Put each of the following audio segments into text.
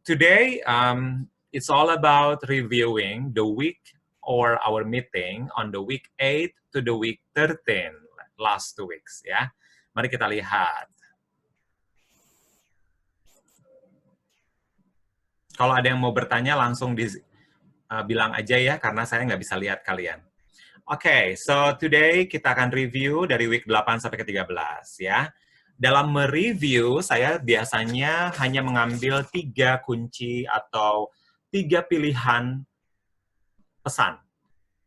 today, it's all about reviewing the week or our meeting on the week 8 to the week 13, last 2 weeks ya. Mari kita lihat. Kalau ada yang mau bertanya langsung bilang aja ya, karena saya nggak bisa lihat kalian. Oke, so today kita akan review dari week 8 sampai ke 13 ya. Dalam mereview, saya biasanya hanya mengambil 3 kunci atau 3 pilihan pesan.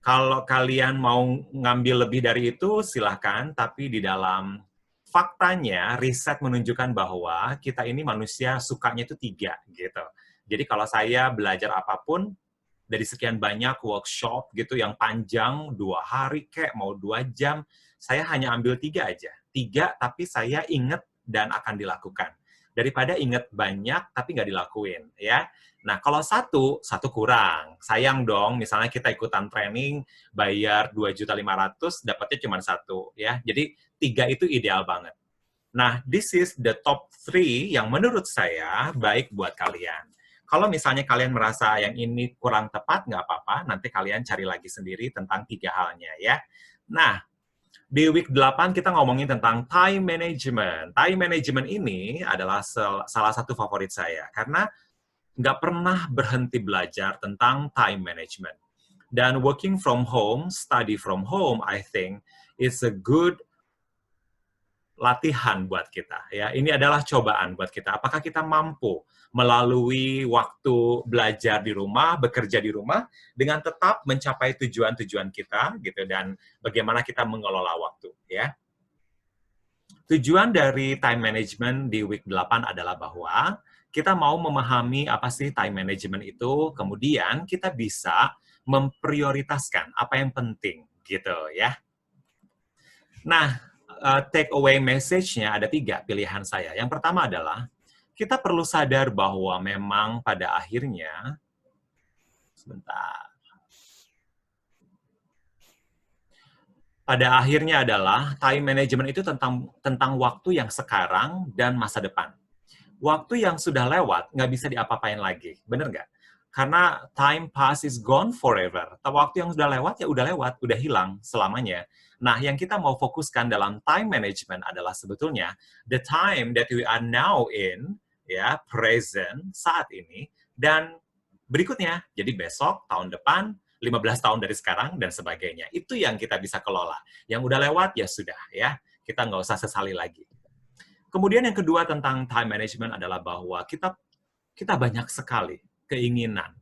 Kalau kalian mau ngambil lebih dari itu, silahkan, tapi di dalam faktanya, riset menunjukkan bahwa kita ini manusia sukanya itu 3, gitu. Jadi kalau saya belajar apapun, dari sekian banyak workshop gitu yang panjang, 2 hari kek, mau 2 jam, saya hanya ambil 3 aja. 3 tapi saya ingat dan akan dilakukan. Daripada ingat banyak tapi nggak dilakuin, ya. Nah, kalau satu kurang. Sayang dong, misalnya kita ikutan training, bayar 2.500.000, dapatnya cuma 1, ya. Jadi 3 itu ideal banget. Nah, this is the top 3 yang menurut saya baik buat kalian. Kalau misalnya kalian merasa yang ini kurang tepat, nggak apa-apa, nanti kalian cari lagi sendiri tentang 3 halnya ya. Nah, di week 8 kita ngomongin tentang time management. Time management ini adalah salah satu favorit saya, karena nggak pernah berhenti belajar tentang time management. Dan working from home, study from home, I think, is a good latihan buat kita ya. Ini adalah cobaan buat kita. Apakah kita mampu melalui waktu belajar di rumah, bekerja di rumah dengan tetap mencapai tujuan-tujuan kita gitu, dan bagaimana kita mengelola waktu ya. Tujuan dari time management di week 8 adalah bahwa kita mau memahami apa sih time management itu, kemudian kita bisa memprioritaskan apa yang penting gitu ya. Nah, take away message-nya ada 3 pilihan saya. Yang pertama adalah kita perlu sadar bahwa memang pada akhirnya, pada akhirnya adalah time management itu tentang waktu yang sekarang dan masa depan. Waktu yang sudah lewat nggak bisa diapa-apain lagi, bener nggak? Karena time pass is gone forever. Waktu yang sudah lewat ya udah lewat, udah hilang selamanya. Nah, yang kita mau fokuskan dalam time management adalah sebetulnya the time that we are now in, ya, present, saat ini, dan berikutnya. Jadi besok, tahun depan, 15 tahun dari sekarang, dan sebagainya. Itu yang kita bisa kelola. Yang udah lewat, ya sudah, ya. Kita nggak usah sesali lagi. Kemudian yang kedua tentang time management adalah bahwa kita banyak sekali keinginan,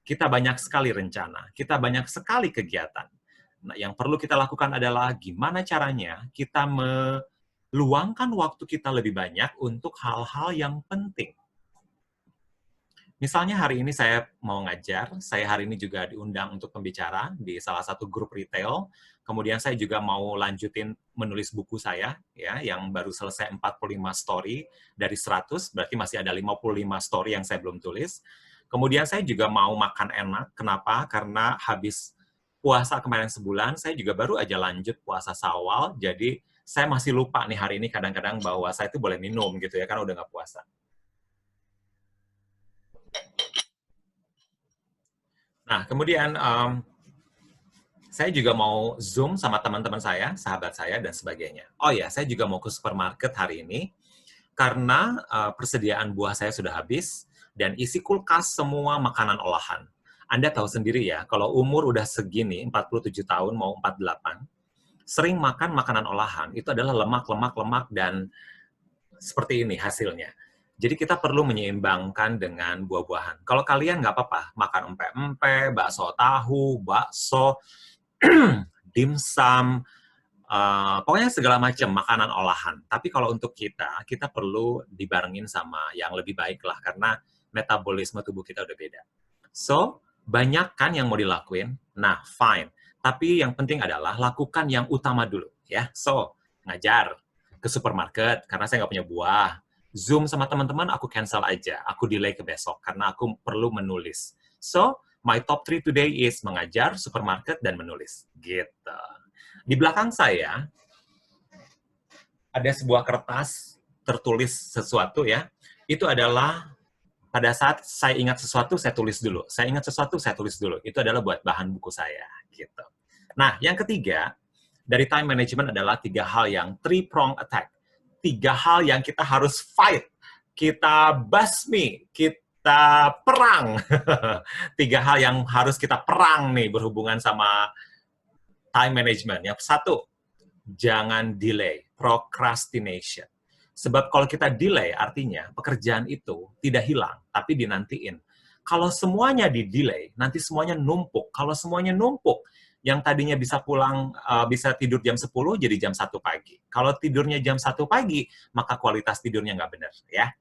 kita banyak sekali rencana, kita banyak sekali kegiatan. Nah, yang perlu kita lakukan adalah gimana caranya kita meluangkan waktu kita lebih banyak untuk hal-hal yang penting. Misalnya hari ini saya mau ngajar, saya hari ini juga diundang untuk pembicara di salah satu grup retail, kemudian saya juga mau lanjutin menulis buku saya, ya, yang baru selesai 45 story dari 100, berarti masih ada 55 story yang saya belum tulis. Kemudian saya juga mau makan enak, kenapa? Karena habis puasa kemarin sebulan, saya juga baru aja lanjut puasa Syawal, jadi saya masih lupa nih hari ini kadang-kadang bahwa saya itu boleh minum gitu ya, karena udah nggak puasa. Nah, kemudian saya juga mau Zoom sama teman-teman saya, sahabat saya, dan sebagainya. Oh ya, saya juga mau ke supermarket hari ini, karena persediaan buah saya sudah habis, dan isi kulkas semua makanan olahan. Anda tahu sendiri ya, kalau umur udah segini, 47 tahun, mau 48, sering makan makanan olahan, itu adalah lemak, dan seperti ini hasilnya. Jadi kita perlu menyeimbangkan dengan buah-buahan. Kalau kalian nggak apa-apa, makan empe-empe, bakso tahu, bakso, dimsum, pokoknya segala macam makanan olahan. Tapi kalau untuk kita perlu dibarengin sama yang lebih baik lah, karena metabolisme tubuh kita udah beda. So, banyak kan yang mau dilakuin? Nah, fine. Tapi yang penting adalah lakukan yang utama dulu, ya. So, ngajar ke supermarket karena saya nggak punya buah. Zoom sama teman-teman aku cancel aja, aku delay ke besok karena aku perlu menulis. So, my top 3 today is mengajar, supermarket, dan menulis. Gitu. Di belakang saya ada sebuah kertas tertulis sesuatu ya. Itu adalah pada saat saya ingat sesuatu, saya tulis dulu. Saya ingat sesuatu, saya tulis dulu. Itu adalah buat bahan buku saya. Gitu. Nah, yang ketiga, dari time management adalah 3 hal yang three-prong attack. 3 hal yang kita harus fight. Kita basmi, kita perang. 3 hal yang harus kita perang nih berhubungan sama time management. Yang satu, jangan delay, procrastination. Sebab kalau kita delay, artinya pekerjaan itu tidak hilang, tapi dinantiin. Kalau semuanya di-delay, nanti semuanya numpuk. Kalau semuanya numpuk, yang tadinya bisa pulang, bisa tidur jam 10, jadi jam 1 pagi. Kalau tidurnya jam 1 pagi, maka kualitas tidurnya nggak benar. Ya.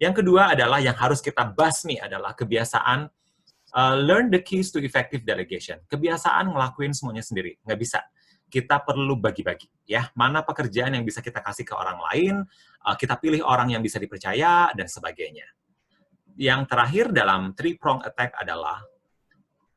Yang kedua adalah yang harus kita basmi adalah kebiasaan learn the keys to effective delegation. Kebiasaan ngelakuin semuanya sendiri. Nggak bisa. Kita perlu bagi-bagi, ya. Mana pekerjaan yang bisa kita kasih ke orang lain, kita pilih orang yang bisa dipercaya, dan sebagainya. Yang terakhir dalam three-prong attack adalah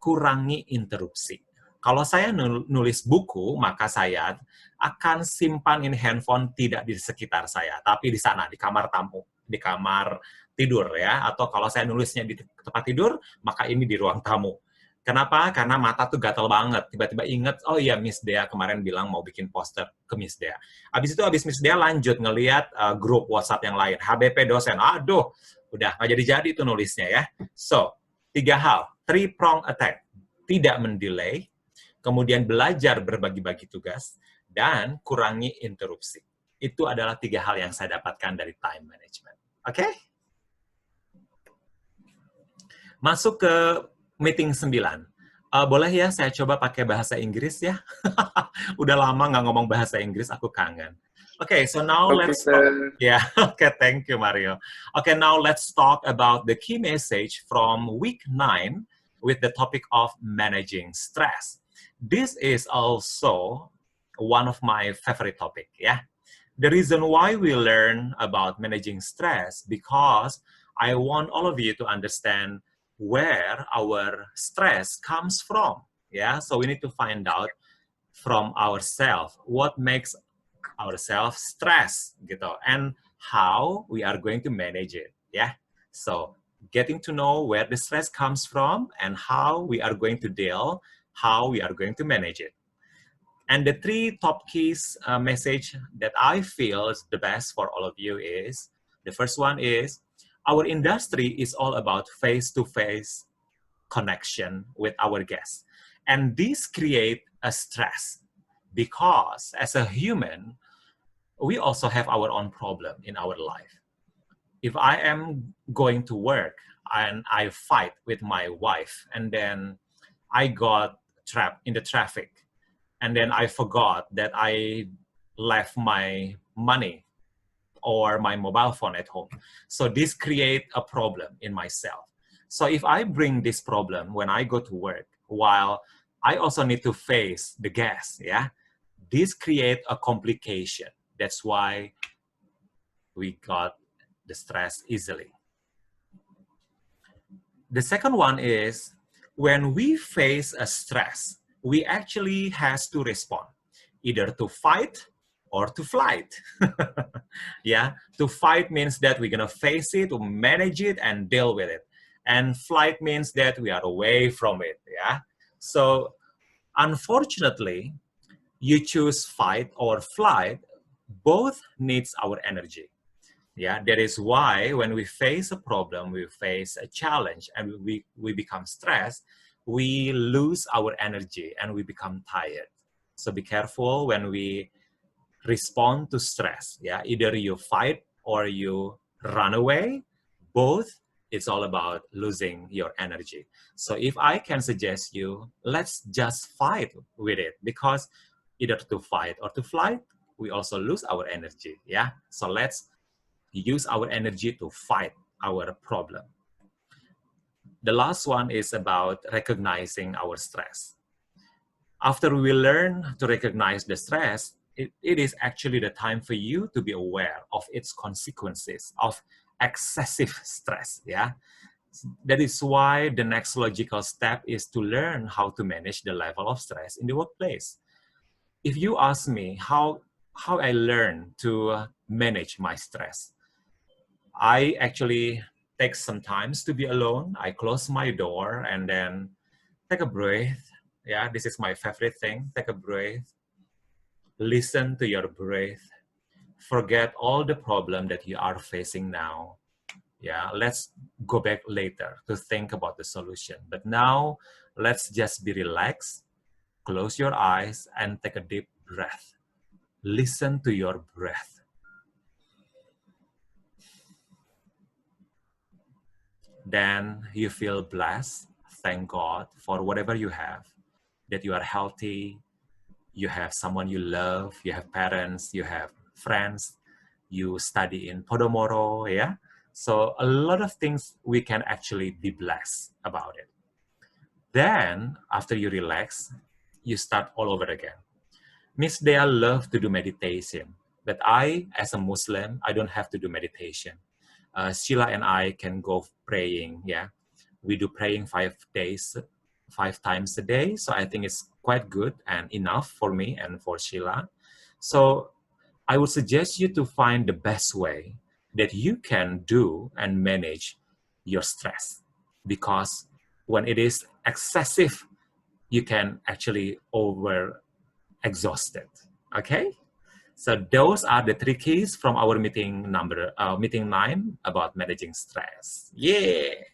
kurangi interupsi. Kalau saya nulis buku, maka saya akan simpan ini handphone tidak di sekitar saya, tapi di sana, di kamar tamu, di kamar tidur, ya. Atau kalau saya nulisnya di tempat tidur, maka ini di ruang tamu. Kenapa? Karena mata tuh gatel banget. Tiba-tiba inget, oh iya Miss Dea kemarin bilang mau bikin poster ke Miss Dea. Habis Miss Dea lanjut ngeliat grup WhatsApp yang lain. HBP dosen, aduh, udah nggak jadi-jadi tuh nulisnya ya. So, 3 hal. Three-prong attack. Tidak mendelay, kemudian belajar berbagi-bagi tugas, dan kurangi interupsi. Itu adalah 3 hal yang saya dapatkan dari time management. Oke? Masuk ke meeting 9. Boleh ya saya coba pakai bahasa Inggris ya? Udah lama nggak ngomong bahasa Inggris, aku kangen. Okay, so now let's talk. Yeah, okay, thank you, Mario. Okay, now let's talk about the key message from week 9 with the topic of managing stress. This is also one of my favorite topic, yeah. The reason why we learn about managing stress because I want all of you to understand where our stress comes from. Yeah, so we need to find out from ourselves what makes ourselves stress, gitu, and how we are going to manage it. Yeah, so getting to know where the stress comes from and how we are going to deal, how we are going to manage it. And the 3 top keys message that I feel is the best for all of you is, the first one is, our industry is all about face-to-face connection with our guests. And this creates a stress because as a human, we also have our own problem in our life. If I am going to work and I fight with my wife and then I got trapped in the traffic and then I forgot that I left my money or my mobile phone at home. So this creates a problem in myself. So if I bring this problem when I go to work, while I also need to face the guests, yeah, this creates a complication. That's why we got the stress easily. The second one is, when we face a stress, we actually has to respond, either to fight or to flight. Yeah, to fight means that we're gonna face it, to manage it, and deal with it. And flight means that we are away from it. Yeah. So, unfortunately, you choose fight or flight. Both needs our energy. Yeah, that is why when we face a problem, we face a challenge, and we become stressed, we lose our energy and we become tired. So be careful when we respond to stress. Yeah, either you fight or you run away. Both, it's all about losing your energy. So if I can suggest you, let's just fight with it, because either to fight or to flight, we also lose our energy. Yeah, so let's use our energy to fight our problem. The last one is about recognizing our stress. After we learn to recognize the stress, it is actually the time for you to be aware of its consequences of excessive stress. Yeah, that is why the next logical step is to learn how to manage the level of stress in the workplace. If you ask me how I learn to manage my stress, I actually take some time to be alone. I close my door and then take a breath. Yeah, this is my favorite thing. Take a breath. Listen to your breath. Forget all the problem that you are facing now. Yeah, let's go back later to think about the solution. But now, let's just be relaxed, close your eyes, and take a deep breath. Listen to your breath. Then you feel blessed. Thank God for whatever you have, that you are healthy, you have someone you love, you have parents, you have friends, you study in Podomoro, yeah? So a lot of things we can actually be blessed about it. Then, after you relax, you start all over again. Miss Dea loves to do meditation, but I, as a Muslim, I don't have to do meditation. Sheila and I can go praying, yeah? We do praying 5 times a day, so I think it's quite good and enough for me and for Sheila. So I would suggest you to find the best way that you can do and manage your stress, because when it is excessive, you can actually over exhausted. Okay, so those are the 3 keys from our meeting 9 about managing stress. Yeah.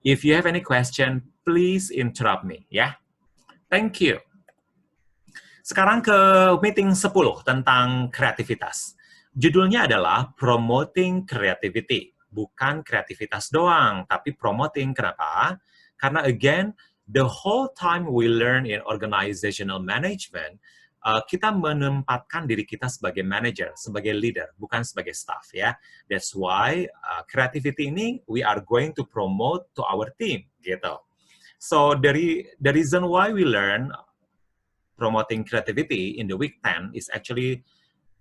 If you have any question, please interrupt me, ya. Thank you. Sekarang ke meeting 10 tentang kreativitas. Judulnya adalah Promoting Creativity. Bukan kreativitas doang, tapi promoting. Kenapa? Karena again, the whole time we learn in organizational management, kita menempatkan diri kita sebagai manager, sebagai leader, bukan sebagai staff, ya. That's why creativity ini we are going to promote to our team, gitu. So the reason why we learn promoting creativity in the week 10 is actually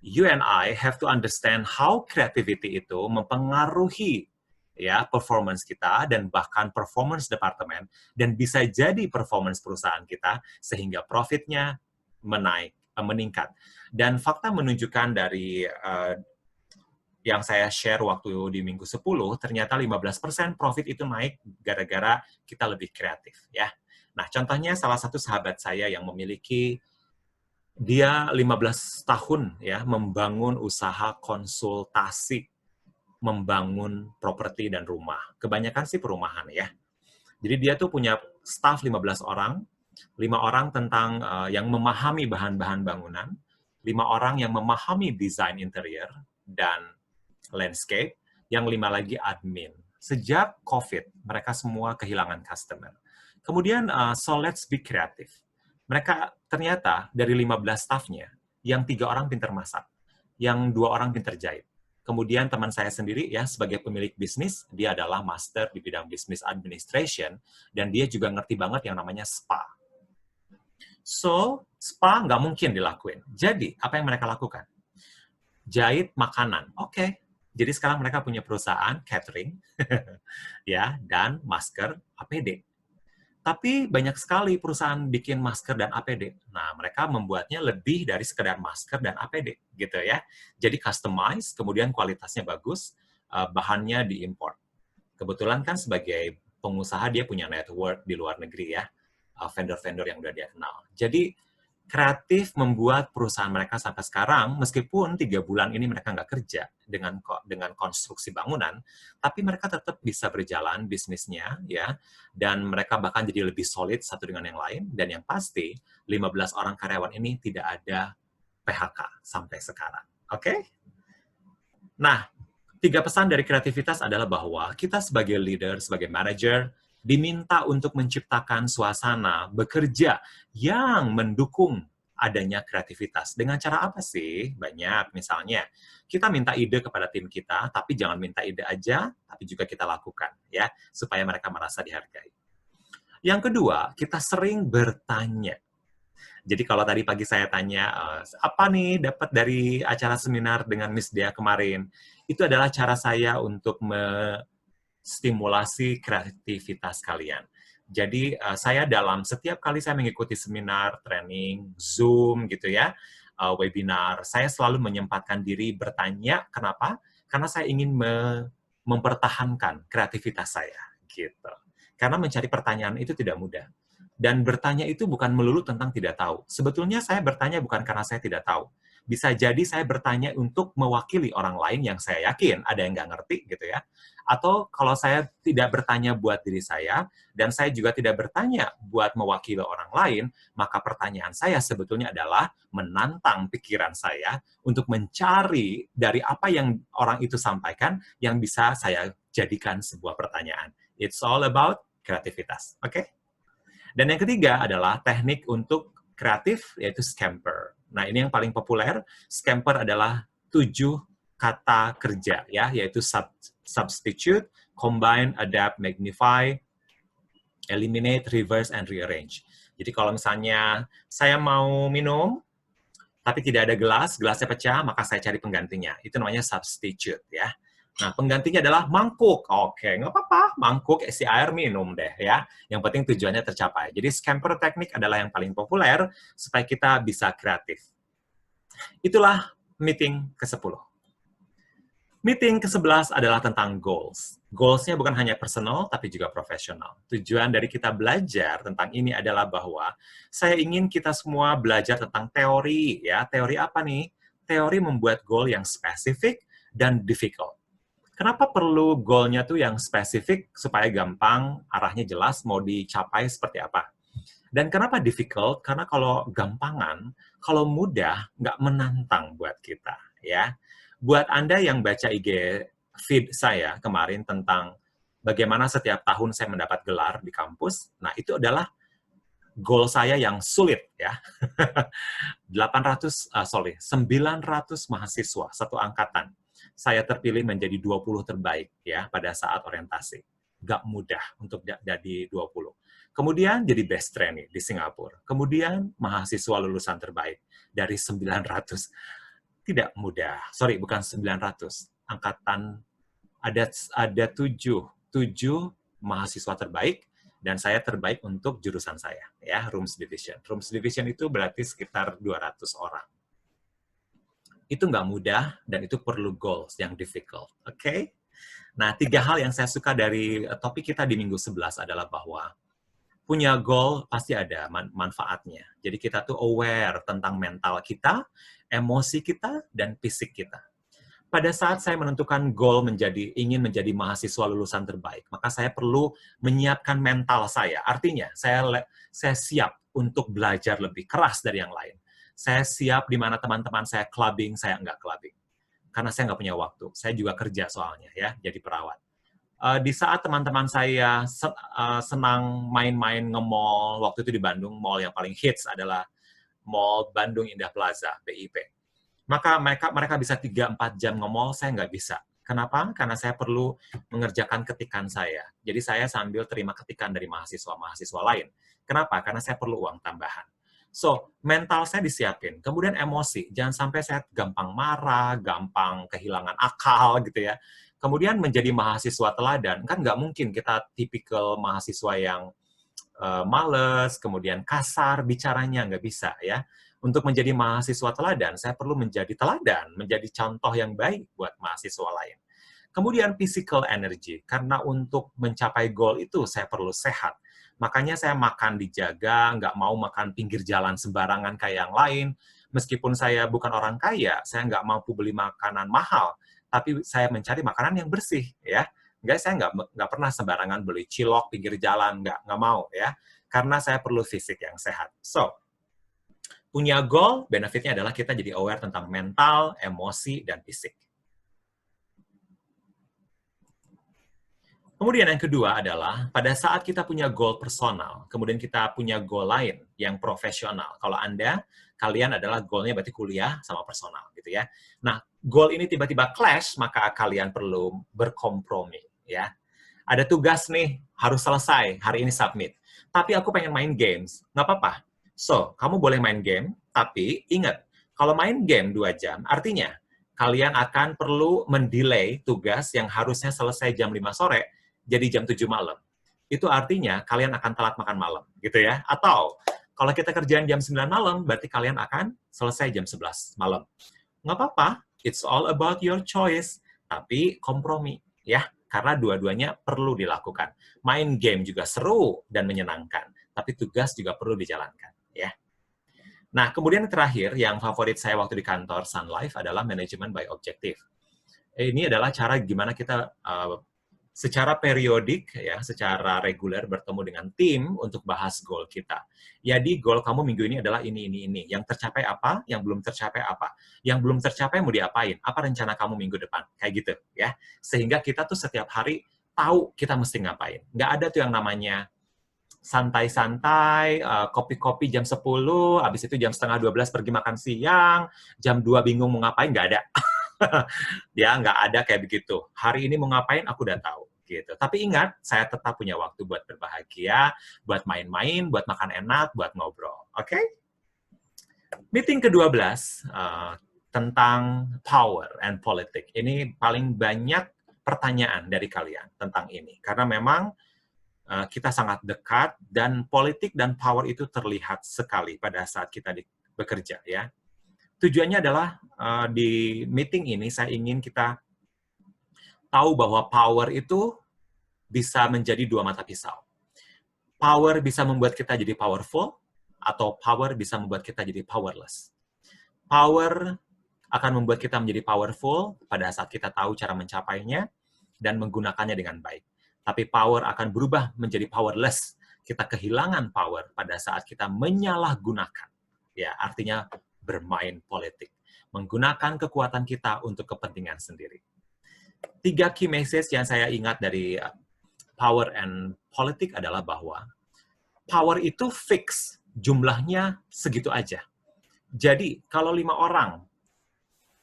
you and I have to understand how creativity itu mempengaruhi ya performance kita dan bahkan performance departemen dan bisa jadi performance perusahaan kita sehingga profitnya meningkat. Dan fakta menunjukkan dari yang saya share waktu di minggu 10, ternyata 15% profit itu naik gara-gara kita lebih kreatif, ya. Nah, contohnya salah satu sahabat saya yang memiliki, dia 15 tahun ya membangun usaha konsultasi, membangun properti dan rumah. Kebanyakan sih perumahan ya. Jadi dia tuh punya staff 15 orang, 5 orang tentang yang memahami bahan-bahan bangunan, 5 orang yang memahami desain interior dan landscape, yang 5 lagi admin. Sejak COVID, mereka semua kehilangan customer. Kemudian, so let's be creative. Mereka ternyata dari 15 staffnya, yang 3 orang pintar masak, yang 2 orang pintar jahit. Kemudian teman saya sendiri ya sebagai pemilik bisnis, dia adalah master di bidang business administration, dan dia juga ngerti banget yang namanya spa. So, spa nggak mungkin dilakuin. Jadi, apa yang mereka lakukan? Jahit makanan. Oke. Jadi sekarang mereka punya perusahaan catering, ya, dan masker APD. Tapi banyak sekali perusahaan bikin masker dan APD. Nah, mereka membuatnya lebih dari sekedar masker dan APD, gitu ya. Jadi customize, kemudian kualitasnya bagus, bahannya diimport. Kebetulan kan sebagai pengusaha dia punya network di luar negeri ya, vendor-vendor yang udah dia kenal. Jadi kreatif membuat perusahaan mereka sampai sekarang, meskipun 3 bulan ini mereka nggak kerja dengan konstruksi bangunan, tapi mereka tetap bisa berjalan bisnisnya, ya, dan mereka bahkan jadi lebih solid satu dengan yang lain, dan yang pasti, 15 orang karyawan ini tidak ada PHK sampai sekarang. Oke? Nah, 3 pesan dari kreativitas adalah bahwa kita sebagai leader, sebagai manager, diminta untuk menciptakan suasana bekerja yang mendukung adanya kreativitas. Dengan cara apa sih? Banyak. Misalnya, kita minta ide kepada tim kita, tapi jangan minta ide aja, tapi juga kita lakukan, ya, supaya mereka merasa dihargai. Yang kedua, kita sering bertanya. Jadi kalau tadi pagi saya tanya, apa nih dapat dari acara seminar dengan Miss Dea kemarin? Itu adalah cara saya untuk stimulasi kreativitas kalian. Jadi saya dalam setiap kali saya mengikuti seminar, training, Zoom gitu ya, webinar, saya selalu menyempatkan diri bertanya. Kenapa? Karena saya ingin mempertahankan kreativitas saya, gitu. Karena mencari pertanyaan itu tidak mudah. Dan bertanya itu bukan melulu tentang tidak tahu. Sebetulnya saya bertanya bukan karena saya tidak tahu. Bisa jadi saya bertanya untuk mewakili orang lain yang saya yakin ada yang nggak ngerti, gitu ya. Atau kalau saya tidak bertanya buat diri saya, dan saya juga tidak bertanya buat mewakili orang lain, maka pertanyaan saya sebetulnya adalah menantang pikiran saya untuk mencari dari apa yang orang itu sampaikan yang bisa saya jadikan sebuah pertanyaan. It's all about kreativitas, oke? Dan yang ketiga adalah teknik untuk kreatif, yaitu Scamper. Nah, ini yang paling populer. Scamper adalah 7 kata kerja, ya, yaitu substitute, combine, adapt, magnify, eliminate, reverse, and rearrange. Jadi kalau misalnya saya mau minum, tapi tidak ada gelas, gelasnya pecah, maka saya cari penggantinya. Itu namanya substitute, ya. Nah, penggantinya adalah mangkuk. Oke, nggak apa-apa, mangkuk isi air minum deh, ya. Yang penting tujuannya tercapai. Jadi, Scamper teknik adalah yang paling populer supaya kita bisa kreatif. Itulah meeting ke-10. Meeting ke-11 adalah tentang goals. Goals-nya bukan hanya personal, tapi juga profesional. Tujuan dari kita belajar tentang ini adalah bahwa saya ingin kita semua belajar tentang teori, ya. Teori apa nih? Teori membuat goal yang spesifik dan difficult. Kenapa perlu goal-nya tuh yang spesifik supaya gampang, arahnya jelas, mau dicapai seperti apa? Dan kenapa difficult? Karena kalau gampangan, kalau mudah, nggak menantang buat kita, ya. Buat Anda yang baca IG feed saya kemarin tentang bagaimana setiap tahun saya mendapat gelar di kampus, nah itu adalah goal saya yang sulit, ya. 900 mahasiswa, satu angkatan. Saya terpilih menjadi 20 terbaik, ya, pada saat orientasi. Nggak mudah untuk jadi 20. Kemudian jadi best trainee di Singapura. Kemudian mahasiswa lulusan terbaik dari 900. Tidak mudah. Sorry, bukan 900. Angkatan ada 7 mahasiswa terbaik, dan saya terbaik untuk jurusan saya, ya, Rooms Division. Rooms Division itu berarti sekitar 200 orang. Itu nggak mudah, dan itu perlu goals yang difficult. Oke? Nah, 3 hal yang saya suka dari topik kita di minggu 11 adalah bahwa punya goal pasti ada manfaatnya. Jadi kita tuh aware tentang mental kita, emosi kita, dan fisik kita. Pada saat saya menentukan goal ingin menjadi mahasiswa lulusan terbaik, maka saya perlu menyiapkan mental saya. Artinya, saya siap untuk belajar lebih keras dari yang lain. Saya siap di mana teman-teman saya clubbing, saya nggak clubbing. Karena saya nggak punya waktu. Saya juga kerja soalnya, ya, jadi perawat. Di saat teman-teman saya senang main-main nge-mall, waktu itu di Bandung, mall yang paling hits adalah Mall Bandung Indah Plaza, BIP. Maka mereka bisa 3-4 jam nge-mall, saya nggak bisa. Kenapa? Karena saya perlu mengerjakan ketikan saya. Jadi saya sambil terima ketikan dari mahasiswa-mahasiswa lain. Kenapa? Karena saya perlu uang tambahan. So, mental saya disiapin. Kemudian emosi. Jangan sampai saya gampang marah, gampang kehilangan akal, gitu ya. Kemudian menjadi mahasiswa teladan. Kan nggak mungkin kita tipikal mahasiswa yang males, kemudian kasar bicaranya, nggak bisa, ya. Untuk menjadi mahasiswa teladan, saya perlu menjadi teladan, menjadi contoh yang baik buat mahasiswa lain. Kemudian physical energy, karena untuk mencapai goal itu saya perlu sehat. Makanya saya makan dijaga, nggak mau makan pinggir jalan sembarangan kayak yang lain. Meskipun saya bukan orang kaya, saya nggak mampu beli makanan mahal, tapi saya mencari makanan yang bersih, ya. Saya nggak pernah sembarangan beli cilok pinggir jalan, nggak mau, ya. Karena saya perlu fisik yang sehat. So, punya goal, benefitnya adalah kita jadi aware tentang mental, emosi, dan fisik. Kemudian yang kedua adalah, pada saat kita punya goal personal, kemudian kita punya goal lain yang profesional. Kalau kalian adalah goalnya berarti kuliah sama personal, gitu ya. Nah, goal ini tiba-tiba clash, maka kalian perlu berkompromi, ya. Ada tugas nih, harus selesai, hari ini submit. Tapi aku pengen main games, nggak apa-apa. So, kamu boleh main game, tapi ingat, kalau main game 2 jam, artinya kalian akan perlu mendelay tugas yang harusnya selesai jam 5 sore, jadi jam 7 malam. Itu artinya kalian akan telat makan malam, gitu ya. Atau, kalau kita kerjaan jam 9 malam, berarti kalian akan selesai jam 11 malam. Nggak apa-apa, it's all about your choice, tapi kompromi. ya, karena dua-duanya perlu dilakukan. Main game juga seru dan menyenangkan, tapi tugas juga perlu dijalankan, ya. Nah, kemudian terakhir, yang favorit saya waktu di kantor Sun Life adalah manajemen by objective. Ini adalah cara gimana kita secara periodik, ya, secara reguler bertemu dengan tim untuk bahas goal kita. Jadi, goal kamu minggu ini adalah ini. Yang tercapai apa? Yang belum tercapai apa? Yang belum tercapai mau diapain? Apa rencana kamu minggu depan? Kayak gitu, ya. Sehingga kita tuh setiap hari tahu kita mesti ngapain. Nggak ada tuh yang namanya santai-santai, kopi-kopi jam 10, habis itu jam setengah 12 pergi makan siang, jam 2 bingung mau ngapain, nggak ada. Ya, nggak ada kayak begitu. Hari ini mau ngapain, aku udah tahu. Gitu. Tapi ingat, saya tetap punya waktu buat berbahagia, buat main-main, buat makan enak, buat ngobrol. Oke? Meeting ke-12 tentang power and politics. Ini paling banyak pertanyaan dari kalian tentang ini. Karena memang kita sangat dekat, dan politik dan power itu terlihat sekali pada saat kita bekerja, ya. Tujuannya adalah di meeting ini saya ingin kita tahu bahwa power itu bisa menjadi dua mata pisau. Power bisa membuat kita jadi powerful, atau power bisa membuat kita jadi powerless. Power akan membuat kita menjadi powerful pada saat kita tahu cara mencapainya dan menggunakannya dengan baik. Tapi power akan berubah menjadi powerless. Kita kehilangan power pada saat kita menyalahgunakan. Ya, artinya bermain politik. Menggunakan kekuatan kita untuk kepentingan sendiri. 3 key message yang saya ingat dari power and politik adalah bahwa power itu fix, jumlahnya segitu aja. Jadi, kalau 5 orang,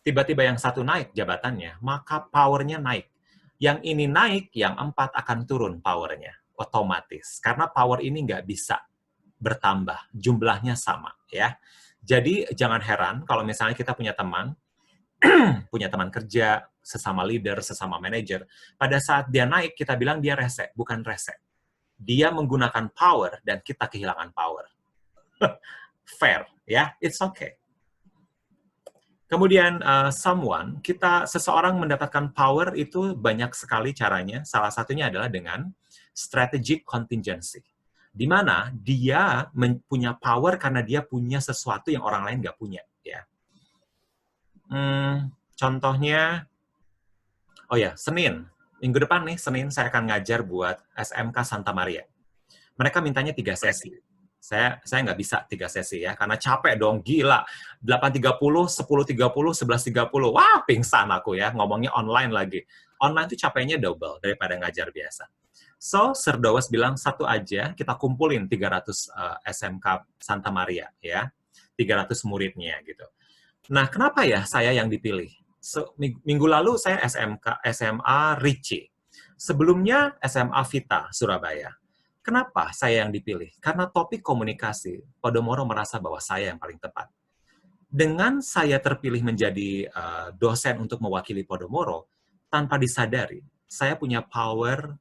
tiba-tiba yang satu naik jabatannya, maka powernya naik. Yang ini naik, yang 4 akan turun powernya, otomatis. Karena power ini nggak bisa bertambah, jumlahnya sama, ya. Jadi, jangan heran kalau misalnya kita punya teman kerja, sesama leader, sesama manajer, pada saat dia naik, kita bilang dia rese, bukan rese. Dia menggunakan power, dan kita kehilangan power. Fair, ya, it's okay. Kemudian seseorang mendapatkan power itu banyak sekali caranya. Salah satunya adalah dengan strategic contingency, di mana dia punya power karena dia punya sesuatu yang orang lain nggak punya. Ya. Contohnya, Senin, minggu depan nih, Senin saya akan ngajar buat SMK Santa Maria. Mereka mintanya 3 sesi. Saya nggak bisa 3 sesi ya, karena capek dong, gila. 8.30, 10.30, 11.30. Wah, pingsan aku ya, ngomongnya online lagi. Online tuh capeknya double daripada ngajar biasa. So, Sir Dawes bilang, satu aja, kita kumpulin 300 SMK Santa Maria, ya. 300 muridnya, gitu. Nah, kenapa ya saya yang dipilih? Minggu lalu saya SMA Ricci. Sebelumnya SMA Vita, Surabaya. Kenapa saya yang dipilih? Karena topik komunikasi, Podomoro merasa bahwa saya yang paling tepat. Dengan saya terpilih menjadi dosen untuk mewakili Podomoro, tanpa disadari, saya punya power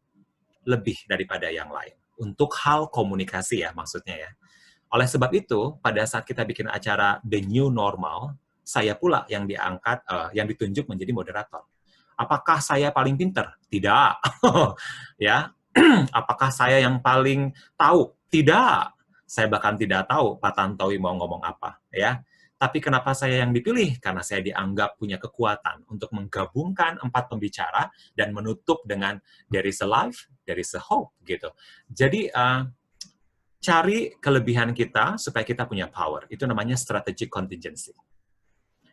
lebih daripada yang lain. Untuk hal komunikasi ya, maksudnya ya. Oleh sebab itu, pada saat kita bikin acara The New Normal, saya pula yang diangkat, yang ditunjuk menjadi moderator. Apakah saya paling pinter? Tidak. Ya. Apakah saya yang paling tahu? Tidak. Saya bahkan tidak tahu Pak Tantowi mau ngomong apa, ya. Tapi kenapa saya yang dipilih? Karena saya dianggap punya kekuatan untuk menggabungkan 4 pembicara dan menutup dengan there is a life, there is a hope, gitu. Jadi, cari kelebihan kita supaya kita punya power. Itu namanya strategic contingency.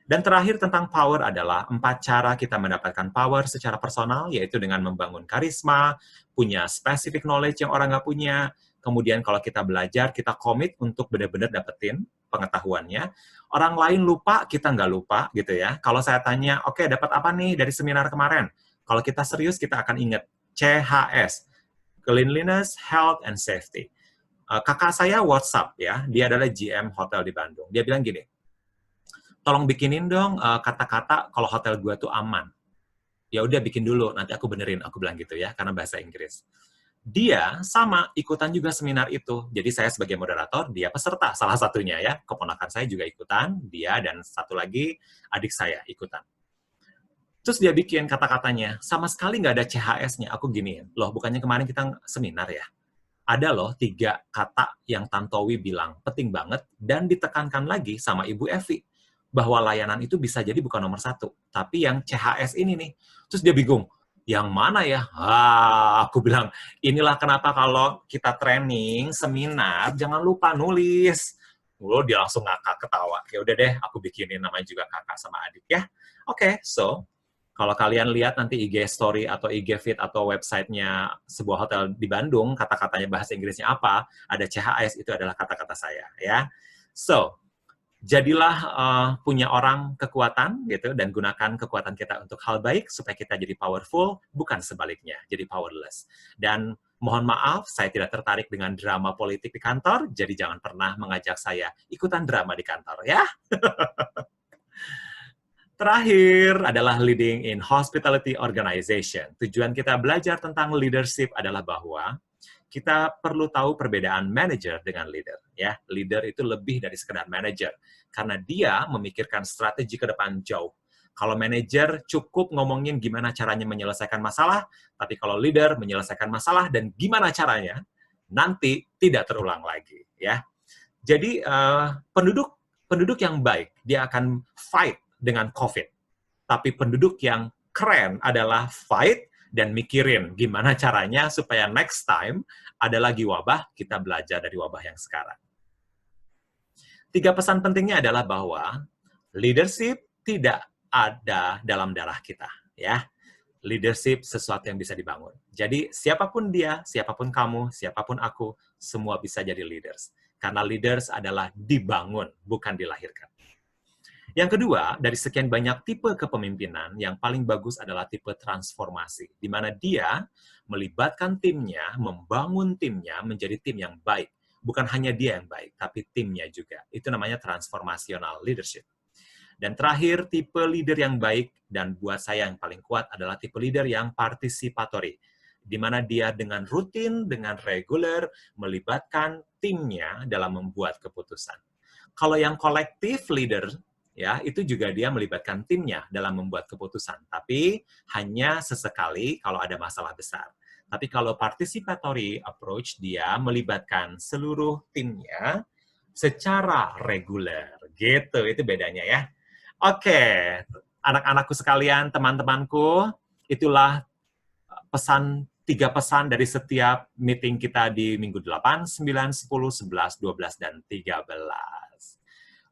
Dan terakhir tentang power adalah 4 cara kita mendapatkan power secara personal, yaitu dengan membangun karisma, punya specific knowledge yang orang nggak punya, kemudian kalau kita belajar, kita komit untuk benar-benar dapetin pengetahuannya. Orang lain lupa, kita nggak lupa, gitu ya. Kalau saya tanya, oke, dapat apa nih dari seminar kemarin? Kalau kita serius, kita akan ingat CHS, Cleanliness, Health, and Safety. Kakak saya WhatsApp, ya, dia adalah GM hotel di Bandung. Dia bilang gini, tolong bikinin dong kata-kata kalau hotel gue tuh aman. Ya udah bikin dulu, nanti aku benerin, aku bilang gitu ya, karena bahasa Inggris. Dia sama ikutan juga seminar itu. Jadi saya sebagai moderator, dia peserta salah satunya ya. Keponakan saya juga ikutan, dia dan satu lagi adik saya ikutan. Terus dia bikin kata-katanya, sama sekali nggak ada CHS-nya. Aku giniin, loh bukannya kemarin kita seminar ya? Ada loh 3 kata yang Tantowi bilang, penting banget, dan ditekankan lagi sama Ibu Evi, bahwa layanan itu bisa jadi bukan nomor 1, tapi yang CHS ini nih. Terus dia bingung, yang mana ya? Aku bilang, inilah kenapa kalau kita training, seminar, jangan lupa nulis. Dia langsung ngakak ketawa. Ya udah deh, aku bikinin namanya juga kakak sama adik ya. Oke, so kalau kalian lihat nanti IG story atau IG feed atau websitenya sebuah hotel di Bandung, kata-katanya bahasa Inggrisnya apa, ada CHS, itu adalah kata-kata saya, ya. So, jadilah punya orang kekuatan, gitu, dan gunakan kekuatan kita untuk hal baik, supaya kita jadi powerful, bukan sebaliknya, jadi powerless. Dan mohon maaf, saya tidak tertarik dengan drama politik di kantor, jadi jangan pernah mengajak saya ikutan drama di kantor, ya. Terakhir adalah leading in hospitality organization. Tujuan kita belajar tentang leadership adalah bahwa kita perlu tahu perbedaan manager dengan leader. Ya, leader itu lebih dari sekedar manager, karena dia memikirkan strategi ke depan jauh. Kalau manager cukup ngomongin gimana caranya menyelesaikan masalah, tapi kalau leader menyelesaikan masalah dan gimana caranya, nanti tidak terulang lagi. Ya, jadi penduduk yang baik dia akan fight dengan COVID. Tapi penduduk yang keren adalah fight dan mikirin gimana caranya supaya next time ada lagi wabah, kita belajar dari wabah yang sekarang. 3 pesan pentingnya adalah bahwa leadership tidak ada dalam darah kita, ya. Leadership sesuatu yang bisa dibangun. Jadi siapapun dia, siapapun kamu, siapapun aku, semua bisa jadi leaders. Karena leaders adalah dibangun, bukan dilahirkan. Yang kedua, dari sekian banyak tipe kepemimpinan, yang paling bagus adalah tipe transformasi, di mana dia melibatkan timnya, membangun timnya menjadi tim yang baik. Bukan hanya dia yang baik, tapi timnya juga. Itu namanya transformational leadership. Dan terakhir, tipe leader yang baik, dan buat saya yang paling kuat adalah tipe leader yang participatory, di mana dia dengan rutin, dengan reguler, melibatkan timnya dalam membuat keputusan. Kalau yang collective leader, ya, itu juga dia melibatkan timnya dalam membuat keputusan, tapi hanya sesekali kalau ada masalah besar. Tapi kalau participatory approach, dia melibatkan seluruh timnya secara reguler, gitu. Itu bedanya ya. Oke, anak-ananku sekalian, teman-temanku, itulah pesan 3 pesan dari setiap meeting kita di minggu 8, 9, 10, 11, 12, dan 13.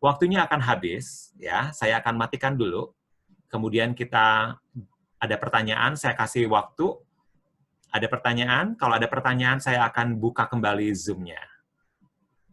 Waktunya akan habis, ya. Saya akan matikan dulu. Kemudian kita ada pertanyaan, saya kasih waktu. Ada pertanyaan? Kalau ada pertanyaan, saya akan buka kembali Zoom-nya.